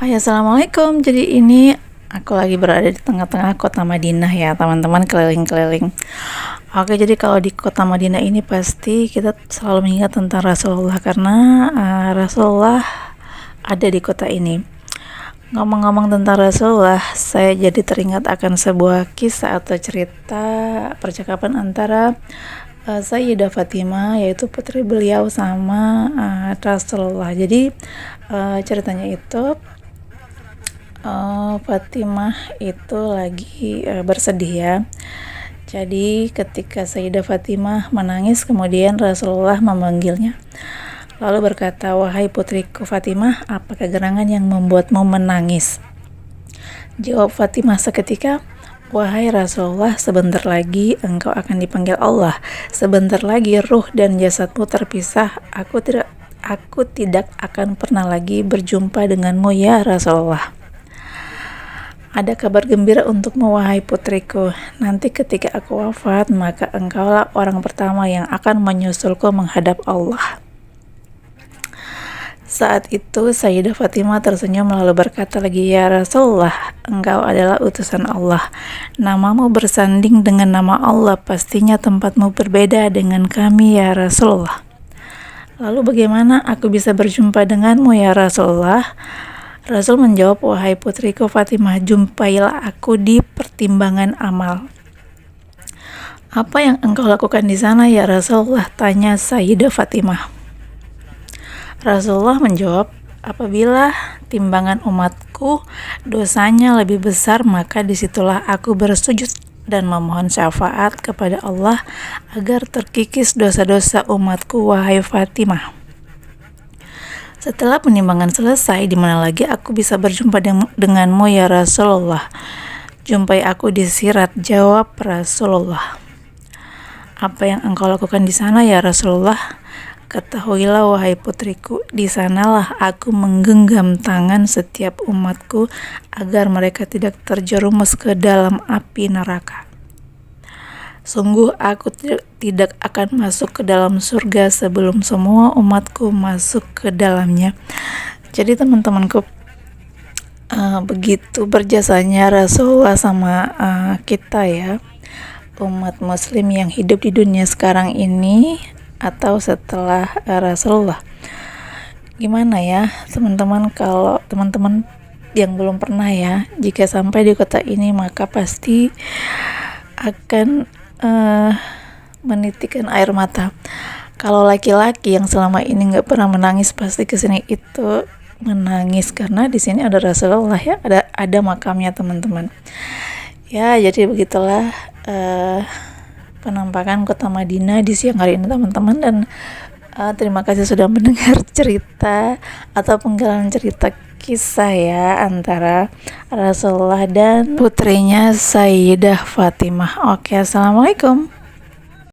Hai, assalamualaikum. Jadi ini aku lagi berada di tengah-tengah kota Madinah ya teman-teman, keliling-keliling. Oke, jadi kalau di kota Madinah ini pasti kita selalu mengingat tentang Rasulullah karena Rasulullah ada di kota ini. Ngomong-ngomong tentang Rasulullah, saya jadi teringat akan sebuah kisah atau cerita percakapan antara Sayyidah Fatimah, yaitu putri beliau, sama Rasulullah. Jadi ceritanya itu Fatimah itu lagi bersedih ya. Jadi ketika Sayyidah Fatimah menangis, kemudian Rasulullah memanggilnya. Lalu berkata, "Wahai putriku Fatimah, apakah gerangan yang membuatmu menangis?" Jawab Fatimah seketika, "Wahai Rasulullah, sebentar lagi engkau akan dipanggil Allah. Sebentar lagi ruh dan jasadmu terpisah. Aku tidak akan pernah lagi berjumpa denganmu ya Rasulullah. Ada kabar gembira untukmu wahai putriku. Nanti ketika aku wafat, maka engkaulah orang pertama yang akan menyusulku menghadap Allah." Saat itu Sayyidah Fatimah tersenyum lalu berkata lagi, "Ya Rasulullah, engkau adalah utusan Allah. Namamu bersanding dengan nama Allah, pastinya tempatmu berbeda dengan kami ya Rasulullah." "Lalu bagaimana aku bisa berjumpa denganmu ya Rasulullah?" Rasul menjawab, "Wahai putriku Fatimah, jumpailah aku di pertimbangan amal." "Apa yang engkau lakukan di sana ya Rasulullah?" tanya Sayyidah Fatimah. Rasulullah menjawab, "Apabila timbangan umatku dosanya lebih besar, maka disitulah aku bersujud dan memohon syafaat kepada Allah agar terkikis dosa-dosa umatku wahai Fatimah. Setelah penimbangan selesai, di mana lagi aku bisa berjumpa denganmu ya Rasulullah?" "Jumpai aku di Sirat," jawab Rasulullah. "Apa yang engkau lakukan di sana ya Rasulullah?" "Ketahuilah wahai putriku, di sanalah aku menggenggam tangan setiap umatku agar mereka tidak terjerumus ke dalam api neraka. Sungguh aku tidak akan masuk ke dalam surga sebelum semua umatku masuk ke dalamnya." Jadi teman-temanku, begitu berjasanya Rasulullah sama kita ya, umat muslim yang hidup di dunia sekarang ini atau setelah Rasulullah. Gimana ya teman-teman, kalau teman-teman yang belum pernah ya, jika sampai di kota ini maka pasti akan menitikkan air mata. Kalau laki-laki yang selama ini nggak pernah menangis, pasti kesini itu menangis karena di sini ada Rasulullah ya, ada makamnya teman-teman. Ya, jadi begitulah penampakan kota Madinah di siang hari ini teman-teman, dan terima kasih sudah mendengar cerita atau penggalan cerita kisah ya antara Rasulullah dan putrinya Sayyidah Fatimah. Oke, assalamualaikum.